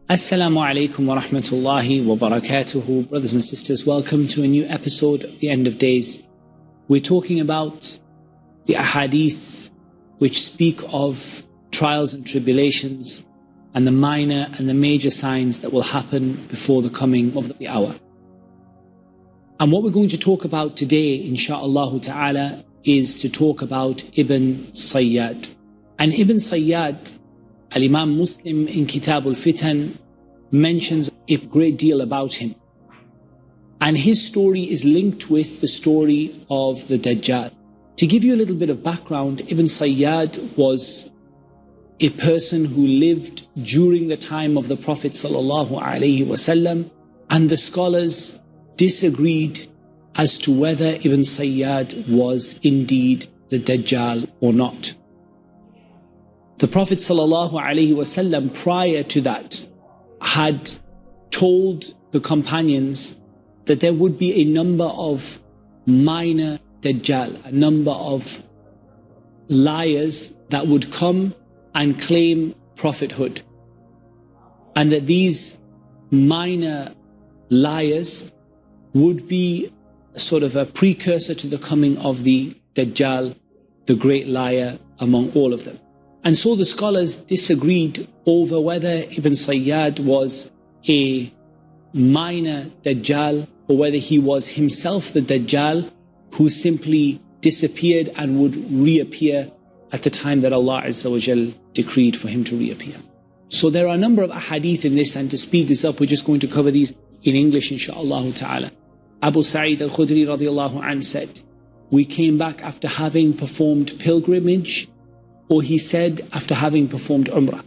Assalamu alaikum wa rahmatullahi wa barakatuhu. Brothers and sisters, welcome to a new episode of The End of Days. We're talking about the hadith which speak of trials and tribulations and the minor and the major signs that will happen before the coming of the hour. And what we're going to talk about today, insha'Allah ta'ala, is to talk about Ibn-e-Sayyad. And Ibn-e-Sayyad, Al-Imam Muslim in Kitab al-Fitan mentions a great deal about him. And his story is linked with the story of the Dajjal. To give you a little bit of background, Ibn-e-Sayyad was a person who lived during the time of the Prophet ﷺ, and the scholars disagreed as to whether Ibn-e-Sayyad was indeed the Dajjal or not. The Prophet ﷺ prior to that had told the companions that there would be a number of minor Dajjal, a number of liars that would come and claim prophethood, and that these minor liars would be sort of a precursor to the coming of the Dajjal, the great liar among all of them. And so the scholars disagreed over whether Ibn-e-Sayyad was a minor Dajjal or whether he was himself the Dajjal who simply disappeared and would reappear at the time that Allah Azza wa Jal decreed for him to reappear. So there are a number of ahadith in this, and to speed this up, we're just going to cover these in English, insha'Allah ta'ala. Abu Sa'id al-Khudri radiallahu anhu said, we came back after having performed pilgrimage, or he said after having performed Umrah.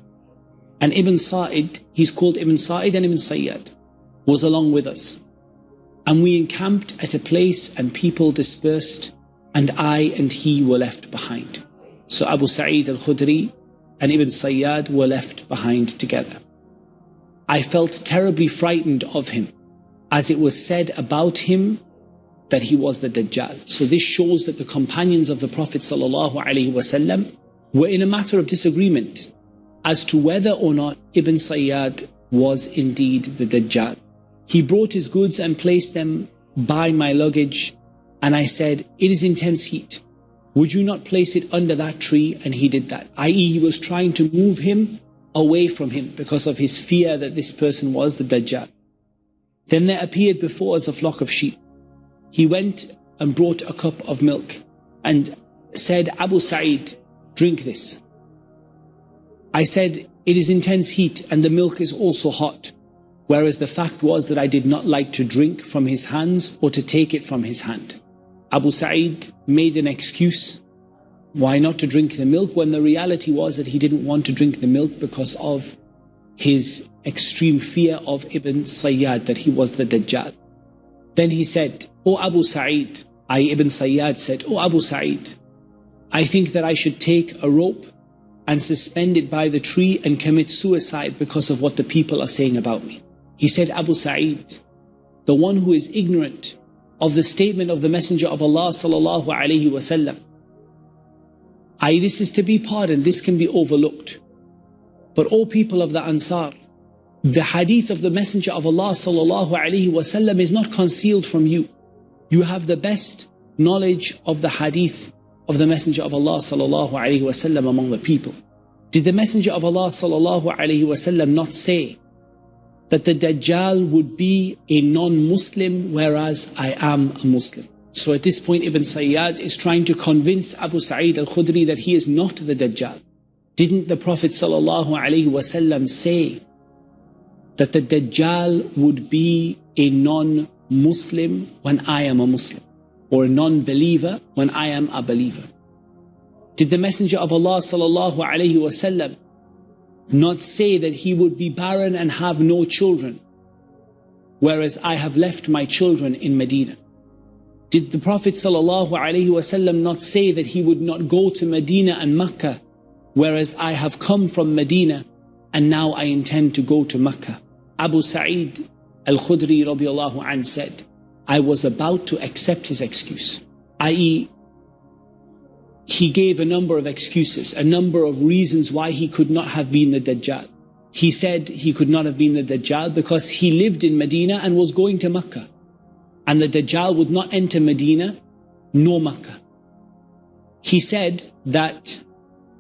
And Ibn-e-Sayyad, he's called Ibn-e-Sayyad and Ibn-e-Sayyad, was along with us. And we encamped at a place and people dispersed, and I and he were left behind. So Abu Sa'id al-Khudri and Ibn-e-Sayyad were left behind together. I felt terribly frightened of him, as it was said about him that he was the Dajjal. So this shows that the companions of the Prophet ﷺ were in a matter of disagreement as to whether or not Ibn-e-Sayyad was indeed the Dajjal. He brought his goods and placed them by my luggage, and I said, it is intense heat. Would you not place it under that tree? And he did that, i.e. he was trying to move him away from him because of his fear that this person was the Dajjal. Then there appeared before us a flock of sheep. He went and brought a cup of milk and said, Abu Sa'id, drink this. I said, it is intense heat and the milk is also hot, whereas the fact was that I did not like to drink from his hands or to take it from his hand. Abu Sa'id made an excuse why not to drink the milk, when the reality was that he didn't want to drink the milk because of his extreme fear of Ibn-e-Sayyad, that he was the Dajjal. Then he said, O Abu Sa'id, Ibn-e-Sayyad said, O Abu Sa'id, I think that I should take a rope and suspend it by the tree and commit suicide because of what the people are saying about me. He said, Abu Sa'id, the one who is ignorant of the statement of the Messenger of Allah sallallahu alaihi wasallam, this is to be pardoned, this can be overlooked. But O people of the Ansar, the hadith of the Messenger of Allah sallallahu alaihi wasallam is not concealed from you. You have the best knowledge of the hadith of the Messenger of Allah sallallahu alaihi wasallam among the people. Did the Messenger of Allah sallallahu alaihi wasallam not say that the Dajjal would be a non-Muslim, whereas I am a Muslim? So at this point Ibn-e-Sayyad is trying to convince Abu Sa'id al-Khudri that he is not the Dajjal. Didn't the Prophet sallallahu alaihi wasallam say that the Dajjal would be a non-Muslim when I am a Muslim, or a non-believer when I am a believer? Did the Messenger of Allah sallallahu alaihi wasallam not say that he would be barren and have no children, whereas I have left my children in Medina? Did the Prophet ﷺ not say that he would not go to Medina and Mecca, whereas I have come from Medina and now I intend to go to Mecca? Abu Sa'id al-Khudri radiallahu anhu said, I was about to accept his excuse, i.e. he gave a number of excuses, a number of reasons why he could not have been the Dajjal. he said he could not have been the Dajjal because he lived in Medina and was going to Makkah. And the Dajjal would not enter Medina nor Makkah. He said that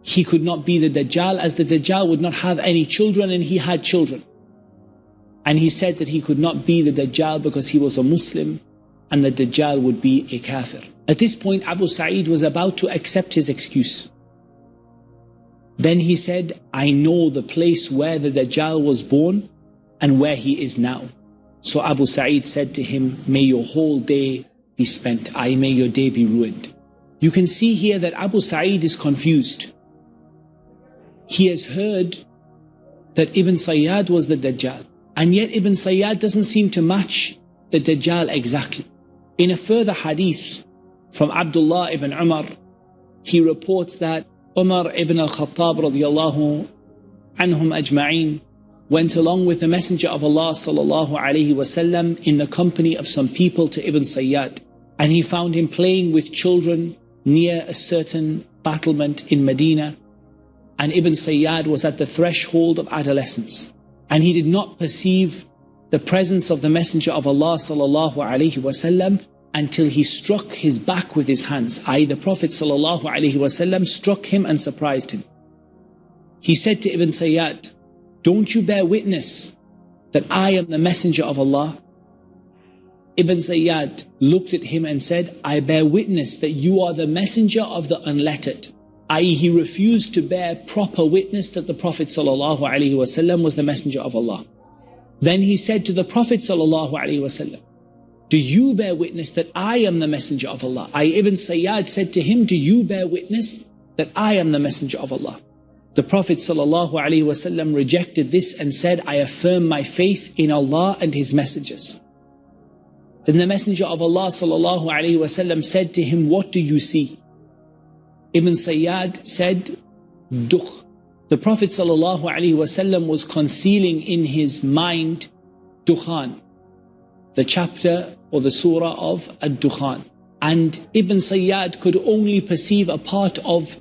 he could not be the Dajjal as the Dajjal would not have any children and he had children. And he said that he could not be the Dajjal because he was a Muslim and the Dajjal would be a kafir. At this point, Abu Sa'id was about to accept his excuse. Then he said, I know the place where the Dajjal was born and where he is now. So Abu Sa'id said to him, may your whole day be spent, may your day be ruined. You can see here that Abu Sa'id is confused. He has heard that Ibn-e-Sayyad was the Dajjal, and yet Ibn-e-Sayyad doesn't seem to match the Dajjal exactly. In a further hadith from Abdullah ibn Umar, he reports that Umar ibn al-Khattab radiyallahu anhum ajma'een went along with the Messenger of Allah sallallahu alayhi wasallam in the company of some people to Ibn-e-Sayyad, and he found him playing with children near a certain battlement in Medina. And Ibn-e-Sayyad was at the threshold of adolescence, and he did not perceive the presence of the Messenger of Allah sallallahu alaihi wasallam until he struck his back with his hands, i.e. the Prophet sallallahu alaihi wasallam struck him and surprised him. He said to Ibn-e-Sayyad, don't you bear witness that I am the Messenger of Allah? Ibn-e-Sayyad looked at him and said, I bear witness that you are the messenger of the unlettered, i.e. he refused to bear proper witness that the Prophet ﷺ was the messenger of Allah. Then he said to the Prophet ﷺ, do you bear witness that I am the messenger of Allah? Ibn-e-Sayyad said to him, do you bear witness that I am the messenger of Allah? The Prophet ﷺ rejected this and said, I affirm my faith in Allah and His messengers. Then the Messenger of Allah ﷺ said to him, what do you see? Ibn-e-Sayyad said, Dukh. The Prophet ﷺ was concealing in his mind Dukhan, the chapter or the surah of Ad-Dukhan. And Ibn-e-Sayyad could only perceive a part of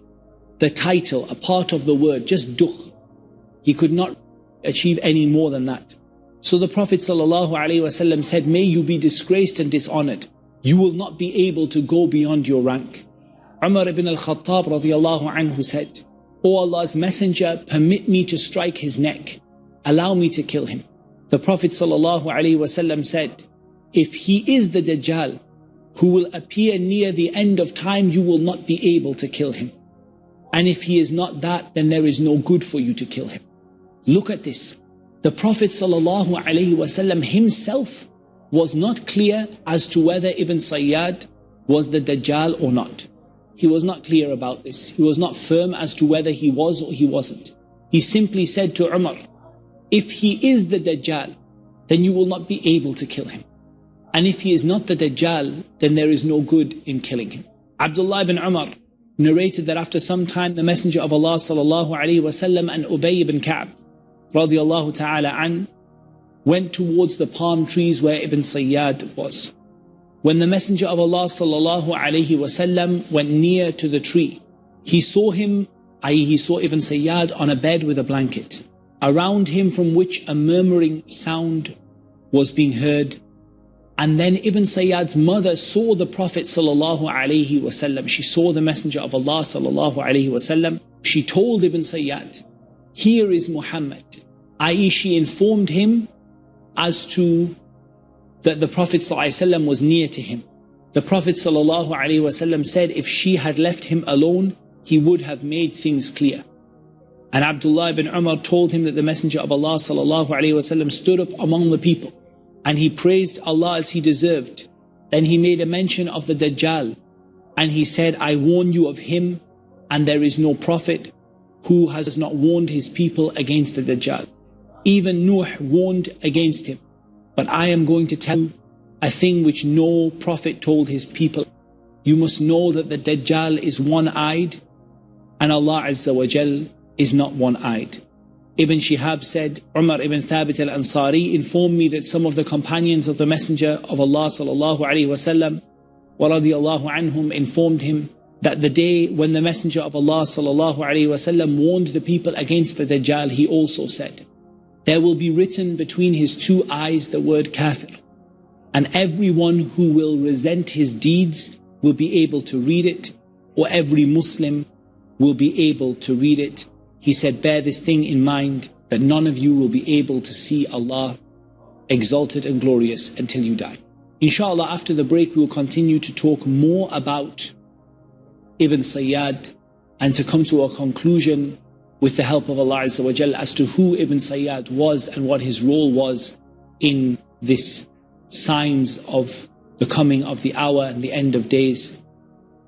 the title, a part of the word, just Dukh. He could not achieve any more than that. So the Prophet ﷺ said, may you be disgraced and dishonored. You will not be able to go beyond your rank. Umar ibn al-Khattab radiyallahu anhu said, O Allah's Messenger, permit me to strike his neck. Allow me to kill him. The Prophet ﷺ said, if he is the Dajjal, who will appear near the end of time, you will not be able to kill him. And if he is not that, then there is no good for you to kill him. Look at this. The Prophet ﷺ himself was not clear as to whether Ibn-e-Sayyad was the Dajjal or not. He was not clear about this. He was not firm as to whether he was or he wasn't. He simply said to Umar, if he is the Dajjal, then you will not be able to kill him. And if he is not the Dajjal, then there is no good in killing him. Abdullah ibn Umar narrated that after some time the Messenger of Allah ﷺ and Ubay ibn Ka'b radiyallahu ta'ala an went towards the palm trees where Ibn-e-Sayyad was. When the Messenger of Allah ﷺ went near to the tree, he saw him, i.e. he saw Ibn-e-Sayyad on a bed with a blanket, around him from which a murmuring sound was being heard. And then Ibn-e-Sayyad's mother saw the Prophet ﷺ. She saw the Messenger of Allah ﷺ. She told Ibn-e-Sayyad, here is Muhammad, i.e. she informed him as to that the Prophet ﷺ was near to him. The Prophet ﷺ said if she had left him alone, he would have made things clear. And Abdullah ibn Umar told him that the Messenger of Allah ﷺ stood up among the people and he praised Allah as he deserved. Then he made a mention of the Dajjal and he said, I warn you of him, and there is no prophet who has not warned his people against the Dajjal. Even Nuh warned against him. But I am going to tell you a thing which no prophet told his people. You must know that the Dajjal is one-eyed and Allah Azza wa Jal is not one-eyed. Ibn Shihab said, Umar ibn Thabit al-Ansari informed me that some of the companions of the Messenger of Allah sallallahu alaihi wasallam wa radiyallahu anhum informed him that the day when the Messenger of Allah sallallahu alaihi wasallam warned the people against the Dajjal, he also said, there will be written between his two eyes the word kafir, and everyone who will resent his deeds will be able to read it, or every Muslim will be able to read it. He said, bear this thing in mind, that none of you will be able to see Allah exalted and glorious until you die. Inshallah, after the break, we will continue to talk more about Ibn-e-Sayyad and to come to a conclusion with the help of Allah Azza wa Jal as to who Ibn-e-Sayyad was and what his role was in this signs of the coming of the hour and the end of days.